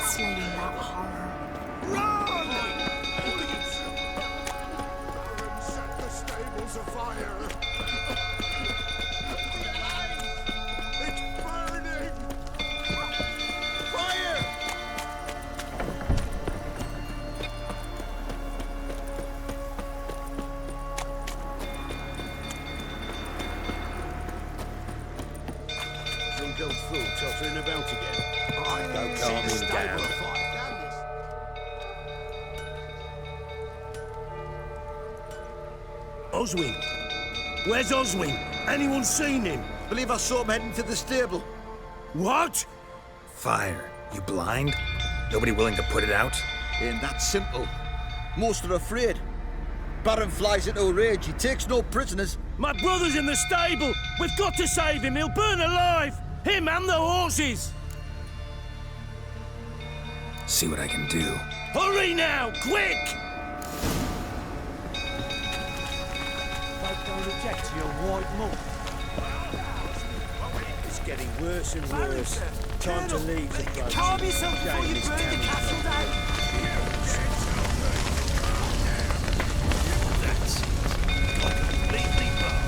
Slaying that horror. Set the stables afire! It's burning! Fire! Drunk old fool tottering about again. Don't calm him down. Oswin? Where's Oswin? Anyone seen him? Believe I saw him heading to the stable. What? Fire. You blind? Nobody willing to put it out? Ain't that simple. Most are afraid. Baron flies into a rage. He takes no prisoners. My brother's in the stable! We've got to save him! He'll burn alive! Him and the horses! See what I can do. Hurry now! Quick! Don't reject your white mug. It's getting worse and worse. Time to leave the place. Calm yourself before you burn the castle down. That's completely wrong.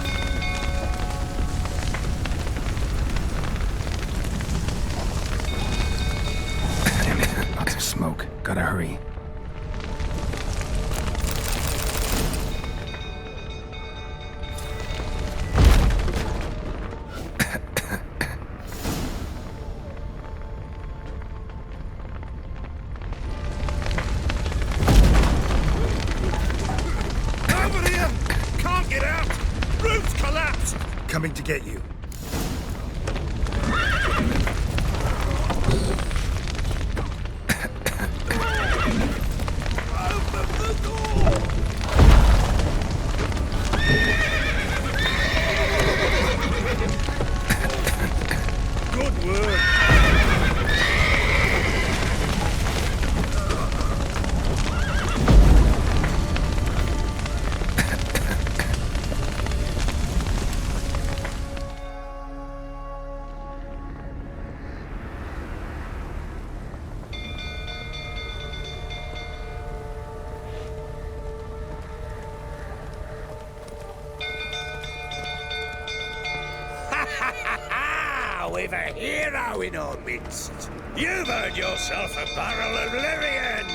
Lots of smoke. Gotta hurry. Coming to get you. Good work. We've a hero in our midst. You've earned yourself a barrel of Lyrian.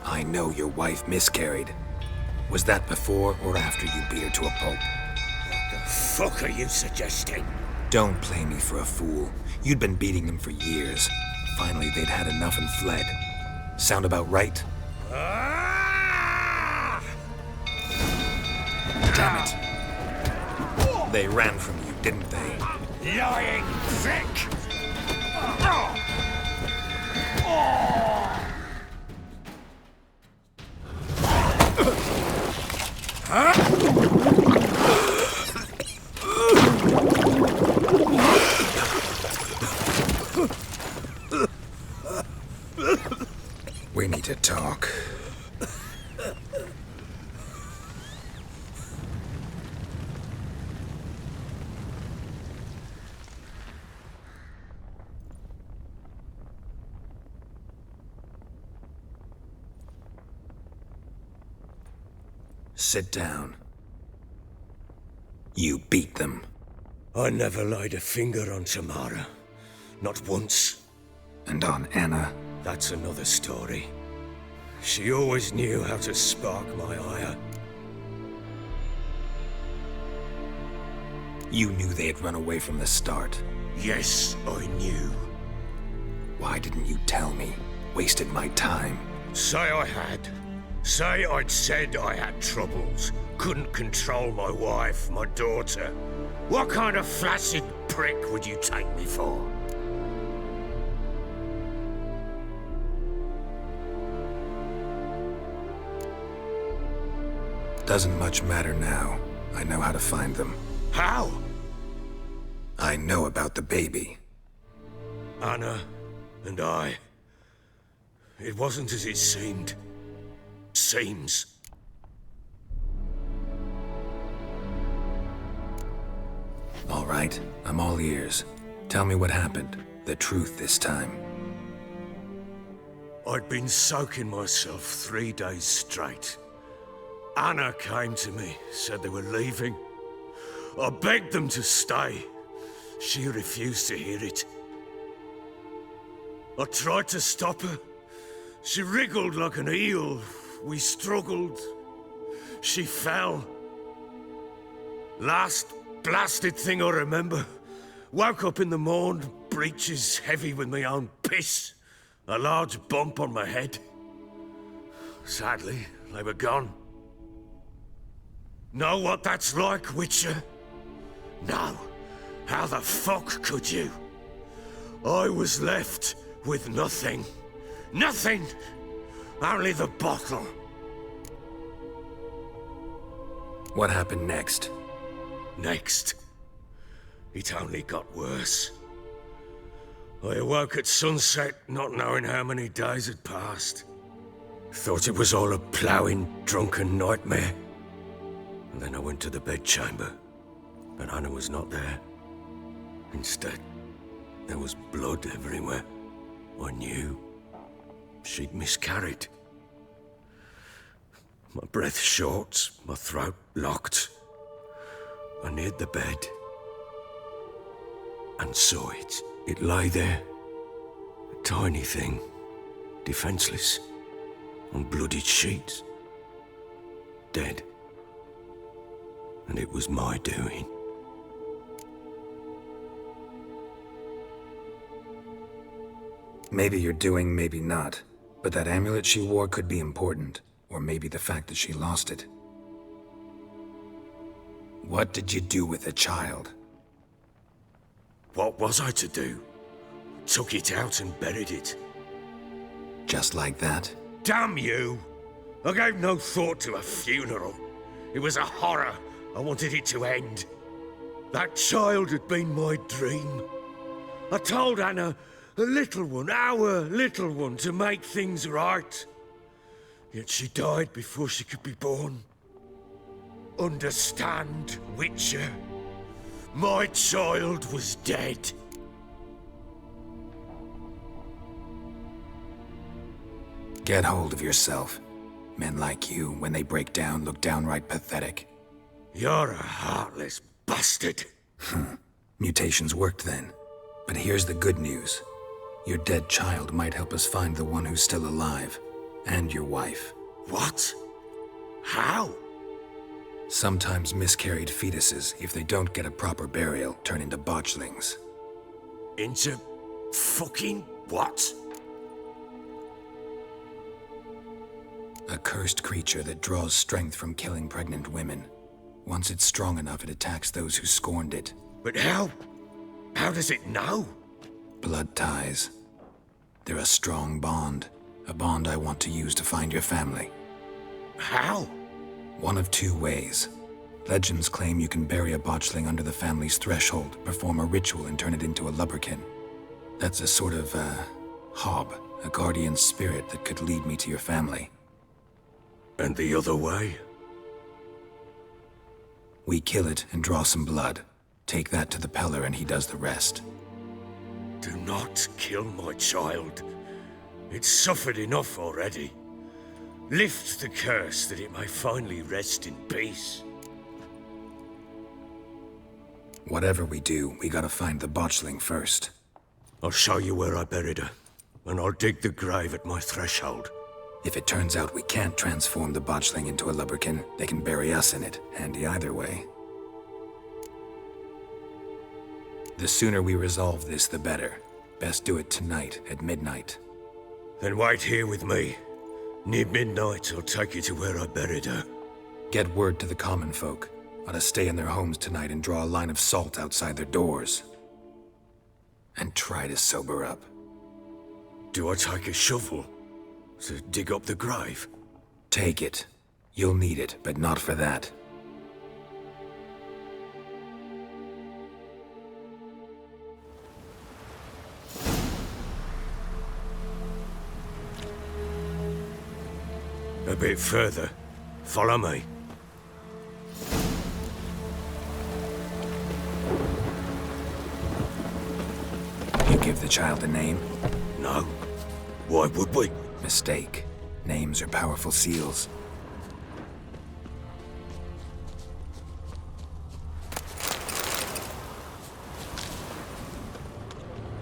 I know your wife miscarried. Was that before or after you beat her to a pulp? What the fuck are you suggesting? Don't play me for a fool. You'd been beating them for years. Finally, they'd had enough and fled. Sound about right? Ah! Damn it. They ran from you, didn't they? Lying thick! We need to talk. Sit down. You beat them. I never laid a finger on Tamara. Not once. And on Anna. That's another story. She always knew how to spark my ire. You knew they had run away from the start. Yes, I knew. Why didn't you tell me? Wasted my time. Say I had. Say I'd said I had troubles. Couldn't control my wife, my daughter. What kind of flaccid prick would you take me for? Doesn't much matter now. I know how to find them. How? I know about the baby. Anna and I. It wasn't as it seemed. Seems. All right, I'm all ears. Tell me what happened. The truth this time. I'd been soaking myself 3 days straight. Anna came to me, said they were leaving. I begged them to stay. She refused to hear it. I tried to stop her. She wriggled like an eel. We struggled. She fell. Last blasted thing I remember. Woke up in the morn, breeches heavy with my own piss. A large bump on my head. Sadly, they were gone. Know what that's like, Witcher? No. How the fuck could you? I was left with nothing. Nothing! Only the bottle. What happened next? Next. It only got worse. I awoke at sunset, not knowing how many days had passed. Thought it was all a ploughing, drunken nightmare. And then I went to the bedchamber, but Anna was not there. Instead, there was blood everywhere. I knew she'd miscarried. My breath short, my throat locked. I neared the bed and saw it. It lay there, a tiny thing, defenseless, on bloodied sheets, dead. And it was my doing. Maybe you're doing, maybe not. But that amulet she wore could be important. Or maybe the fact that she lost it. What did you do with the child? What was I to do? Took it out and buried it. Just like that? Damn you! I gave no thought to a funeral. It was a horror. I wanted it to end. That child had been my dream. I told Anna, a little one, our little one, to make things right. Yet she died before she could be born. Understand, Witcher? My child was dead. Get hold of yourself. Men like you, when they break down, look downright pathetic. You're a heartless bastard. Mutations worked then. But here's the good news. Your dead child might help us find the one who's still alive. And your wife. What? How? Sometimes miscarried fetuses, if they don't get a proper burial, turn into botchlings. Into fucking what? A cursed creature that draws strength from killing pregnant women. Once it's strong enough, it attacks those who scorned it. But how? How does it know? Blood ties. They're a strong bond. A bond I want to use to find your family. How? One of two ways. Legends claim you can bury a botchling under the family's threshold, perform a ritual, and turn it into a lubberkin. That's a sort of, hob, a guardian spirit that could lead me to your family. And the other way? We kill it and draw some blood. Take that to the pellar and he does the rest. Do not kill my child. It's suffered enough already. Lift the curse that it may finally rest in peace. Whatever we do, we gotta find the botchling first. I'll show you where I buried her, and I'll dig the grave at my threshold. If it turns out we can't transform the botchling into a lubberkin, they can bury us in it. Handy either way. The sooner we resolve this, the better. Best do it tonight, at midnight. Then wait here with me. Near midnight, I'll take you to where I buried her. Get word to the common folk. Ought to stay in their homes tonight and draw a line of salt outside their doors. And try to sober up. Do I take a shovel to dig up the grave? Take it. You'll need it, but not for that. A bit further. Follow me. You give the child a name? No. Why would we? mistake. Names are powerful seals.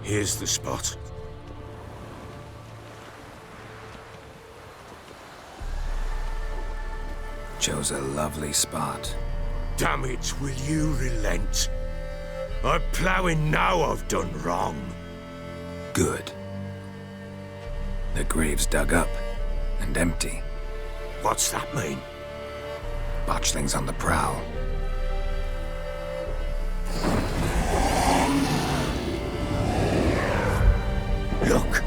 Here's the spot. Chose a lovely spot. Damn it, will you relent? I'm ploughing now I've done wrong. Good. The grave's dug up and empty. What's that mean? Botchling's on the prowl. Look!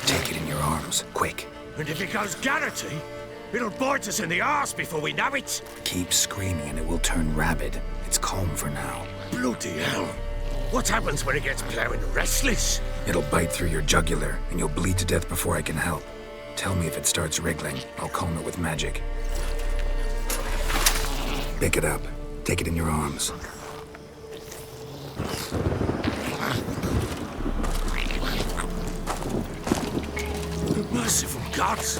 Take it in your arms, quick. And if it goes Garrity, it'll bite us in the arse before we know it. Keep screaming and it will turn rabid. It's calm for now. Bloody hell. What happens when it gets ploughing restless? It'll bite through your jugular, and you'll bleed to death before I can help. Tell me if it starts wriggling. I'll calm it with magic. Pick it up. Take it in your arms. Merciful gods!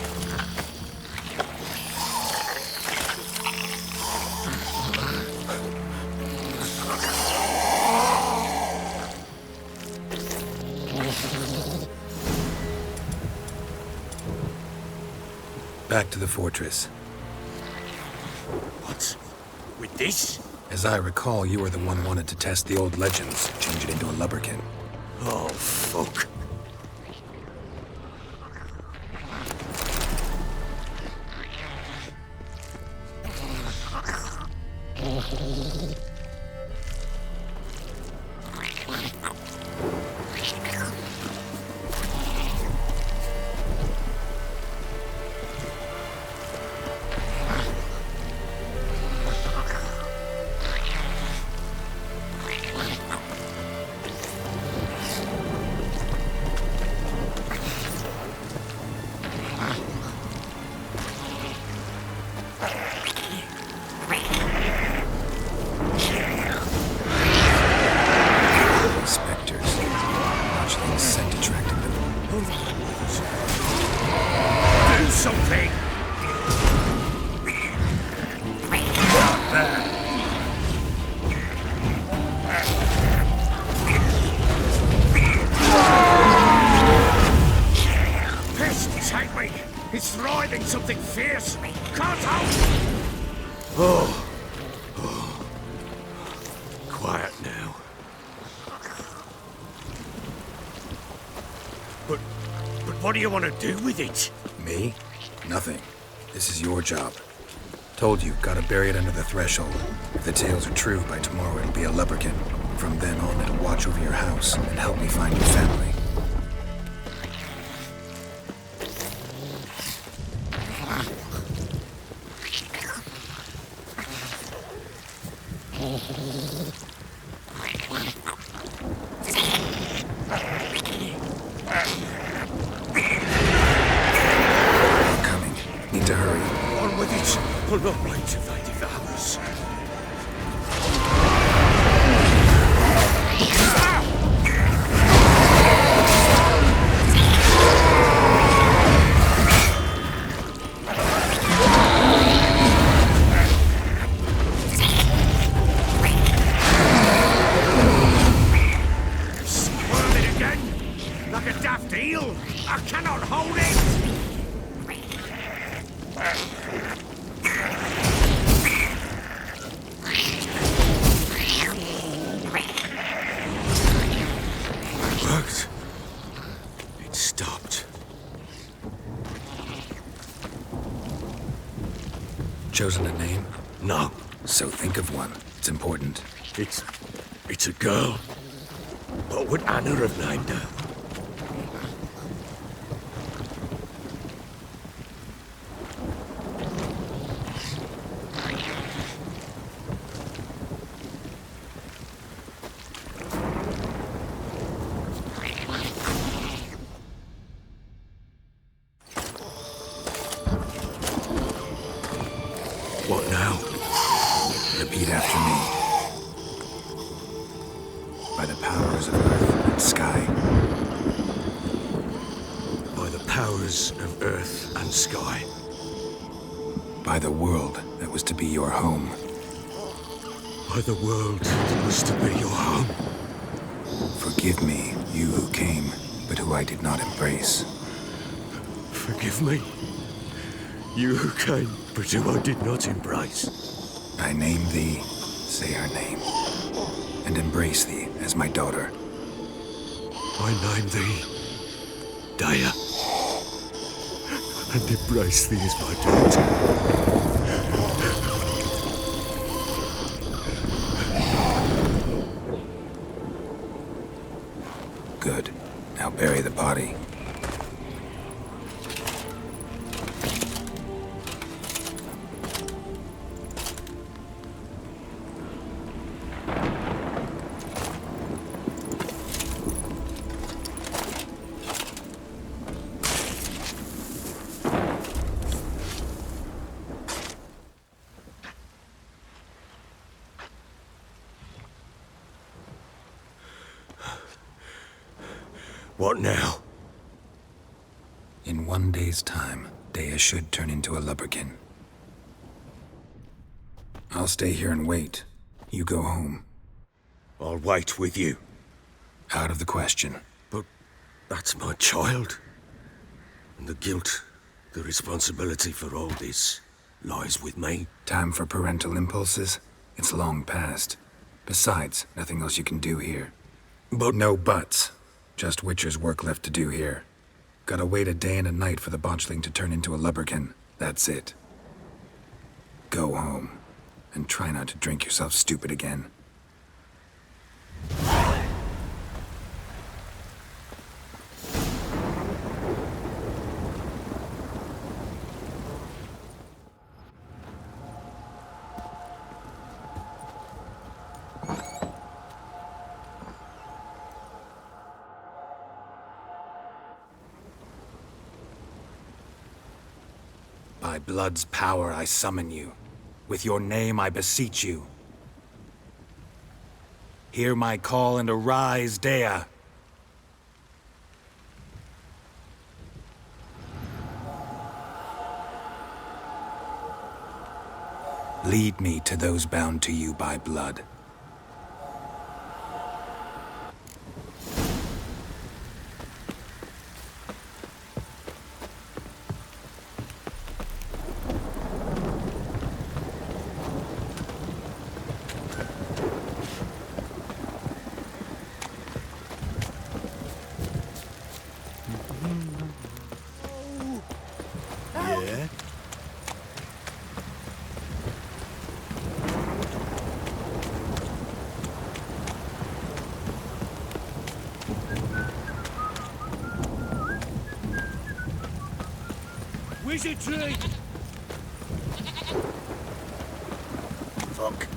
Back to the fortress. What? With this? As I recall, you were the one wanted to test the old legends, change it into a lubberkin. Oh, fuck. Do something! Pest, take me! It's thriving something fierce! Can't hold! Oh. Quiet now. But what do you want to do with it? Me? Nothing. This is your job. Told you, gotta bury it under the threshold. If the tales are true, by tomorrow it'll be a lubberkin. From then on, it'll watch over your house and help me find your family. Coming. Need to hurry. On with it! I'll not wait till they devour us. Squirming again? Like a daft eel? I cannot hold it! Worked. It stopped. Chosen a name? No, So think of one. It's important. it's a girl. What would Anna have named her? powers of earth and sky. By the world that was to be your home. By the world that was to be your home. Forgive me, you who came, but who I did not embrace. Forgive me. You who came, but who I did not embrace. I name thee, say her name, and embrace thee as my daughter. I name thee, Daya, and embrace thee as my daughter. Good. Now bury the body. What now? In 1 day's time, Dea should turn into a lubberkin. I'll stay here and wait. You go home. I'll wait with you. Out of the question. But that's my child. And the guilt, the responsibility for all this lies with me. Time for parental impulses? It's long past. Besides, nothing else you can do here. But No buts. Just Witcher's work left to do here. Gotta wait a day and a night for the botchling to turn into a lubberkin. That's it. Go home. And try not to drink yourself stupid again. By blood's power I summon you. With your name I beseech you. Hear my call and arise, Dea. Lead me to those bound to you by blood. Yeah? Wizardry! fuck.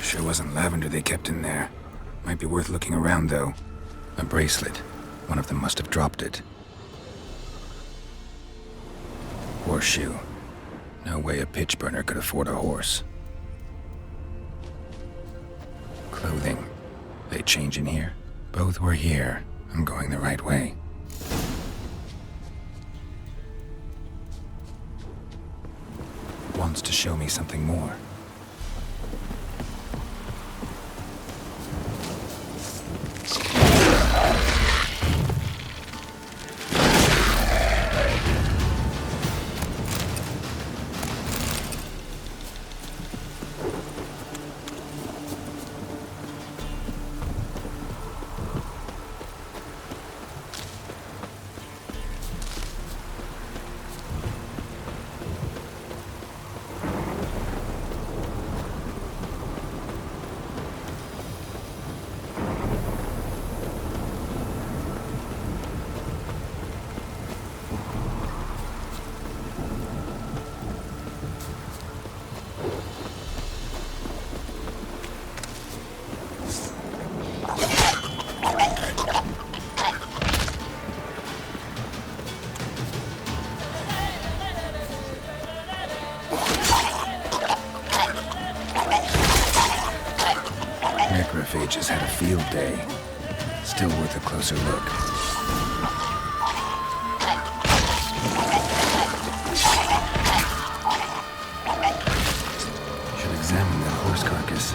Sure wasn't lavender they kept in there. Might be worth looking around, though. A bracelet. One of them must have dropped it. Horseshoe. No way a pitch burner could afford a horse. Clothing. They change in here? Both were here. I'm going the right way. Wants to show me something more. necrophage has had a field day. Still worth a closer look. Should examine that horse carcass.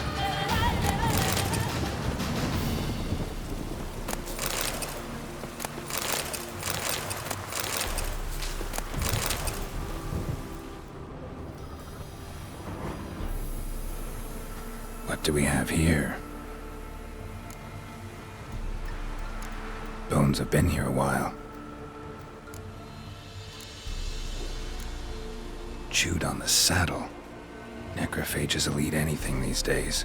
What do we have here? Bones have been here a while. Chewed on the saddle. Necrophages will eat anything these days.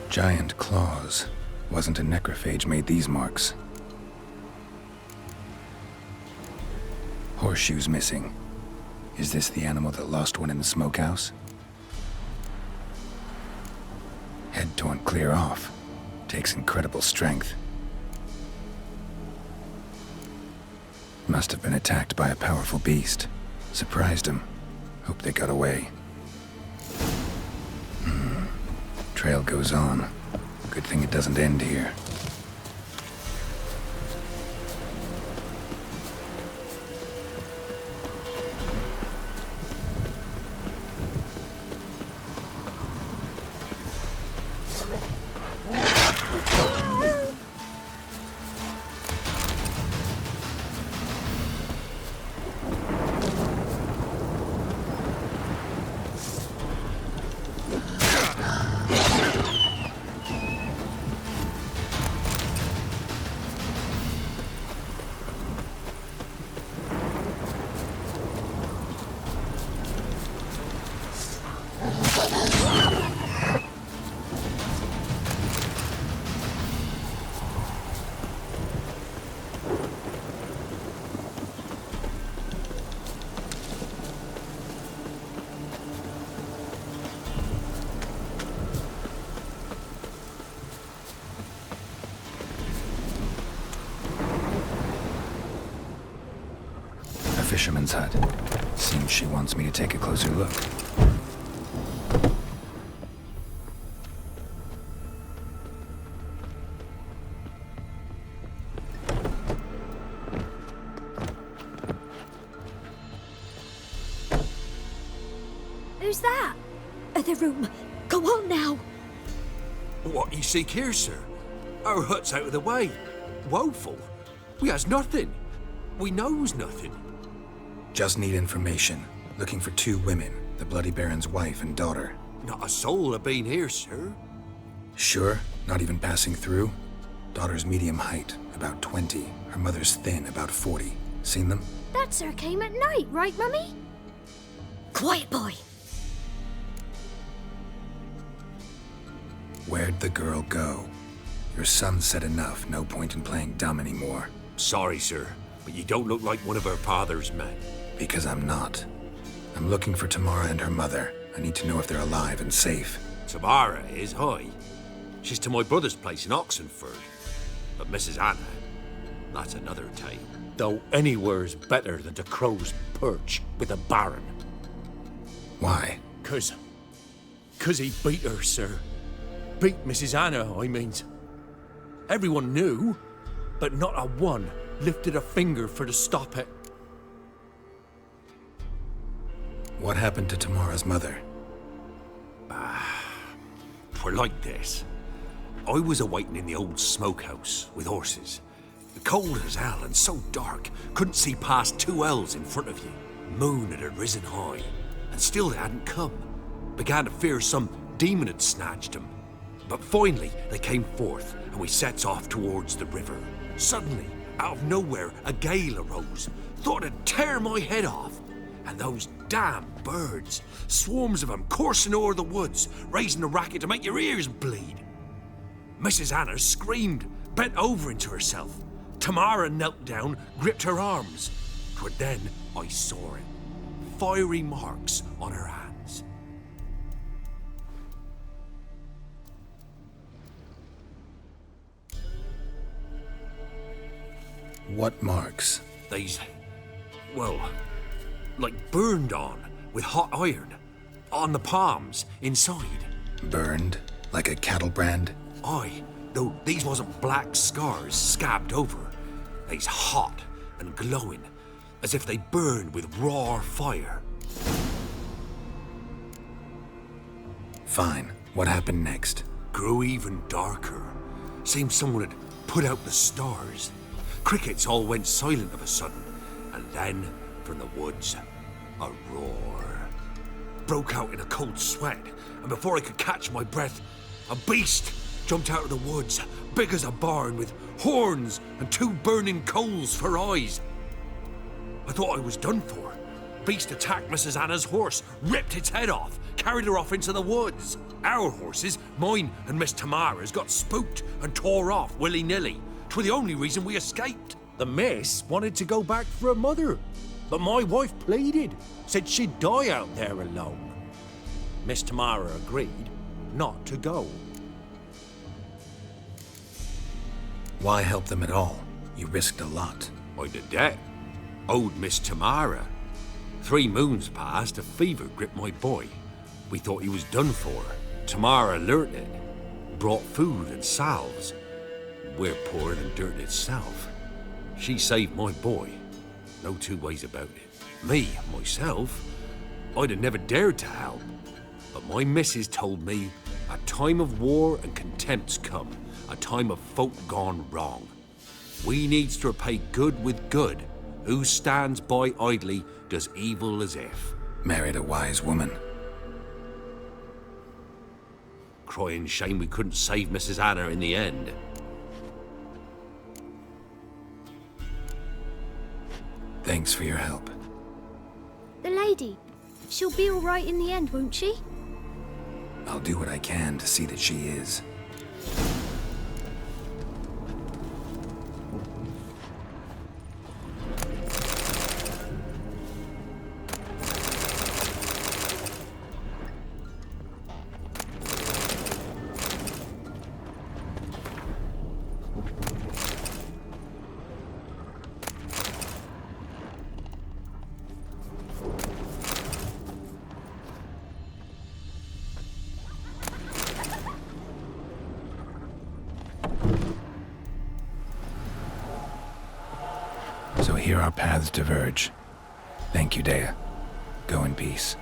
Giant claws. Wasn't a necrophage made these marks. Horseshoes missing. Is this the animal that lost one in the smokehouse? Head torn clear off. Takes incredible strength. Must have been attacked by a powerful beast. Surprised him. Hope they got away. Trail goes on. Good thing it doesn't end here. Fisherman's hut. Seems she wants me to take a closer look. Who's that? The room. Go on now. What you seek here, sir? Our hut's out of the way. Woeful. We has nothing. We knows nothing. Just need information. Looking for 2 women, the Bloody Baron's wife and daughter. Not a soul have been here, sir. Sure? Not even passing through? Daughter's medium height, about 20. Her mother's thin, about 40. Seen them? That sir came at night, right, Mummy? Quiet, boy. Where'd the girl go? Your son said enough, no point in playing dumb anymore. Sorry, sir, but you don't look like one of her father's men. Because I'm not. I'm looking for Tamara and her mother. I need to know if they're alive and safe. Tamara is, hi. She's to my brother's place in Oxenford. But Mrs. Anna, that's another tale. Though anywhere's better than to Crow's Perch with a baron. Why? Cause he beat her, sir. Beat Mrs. Anna, I means. Everyone knew, but not a one lifted a finger for to stop it. What happened to Tamara's mother? Twere like this. I was awaiting in the old smokehouse with horses. Cold as hell and so dark, couldn't see past 2 ells in front of you. Moon had risen high, and still they hadn't come. Began to fear some demon had snatched them. But finally, they came forth, and we sets off towards the river. Suddenly, out of nowhere, a gale arose. Thought it'd tear my head off. And those damn birds, swarms of them coursing o'er the woods, raising a racket to make your ears bleed. Mrs. Anna screamed, bent over into herself. Tamara knelt down, gripped her arms. 'Twere then I saw it. Fiery marks on her hands. What marks? These, well, like burned on with hot iron. On the palms, inside. Burned? Like a cattle brand? Aye, though these wasn't black scars scabbed over. They's hot and glowing, as if they burned with raw fire. Fine. What happened next? Grew even darker. Seemed someone had put out the stars. Crickets all went silent of a sudden, and then, from the woods, a roar. Broke out in a cold sweat, and before I could catch my breath, a beast jumped out of the woods, big as a barn, with horns and 2 burning coals for eyes. I thought I was done for. Beast attacked Mrs. Anna's horse, ripped its head off, carried her off into the woods. Our horses, mine and Miss Tamara's, got spooked and tore off willy-nilly. 'Twere the only reason we escaped. The miss wanted to go back for her mother, but my wife pleaded, said she'd die out there alone. Miss Tamara agreed not to go. Why help them at all? You risked a lot. I'd a debt. Owed Miss Tamara. 3 moons passed, a fever gripped my boy. We thought he was done for. Tamara learnt it. Brought food and salves. We're poorer than dirt itself. She saved my boy. No 2 ways about it. Me, myself, I'd have never dared to help. But my missus told me a time of war and contempt's come. A time of folk gone wrong. We needs to repay good with good. Who stands by idly does evil as if. Married a wise woman. Crying shame we couldn't save Mrs. Anna in the end. Thanks for your help. The lady. She'll be all right in the end, won't she? I'll do what I can to see that she is. So here our paths diverge. Thank you, Dea. Go in peace.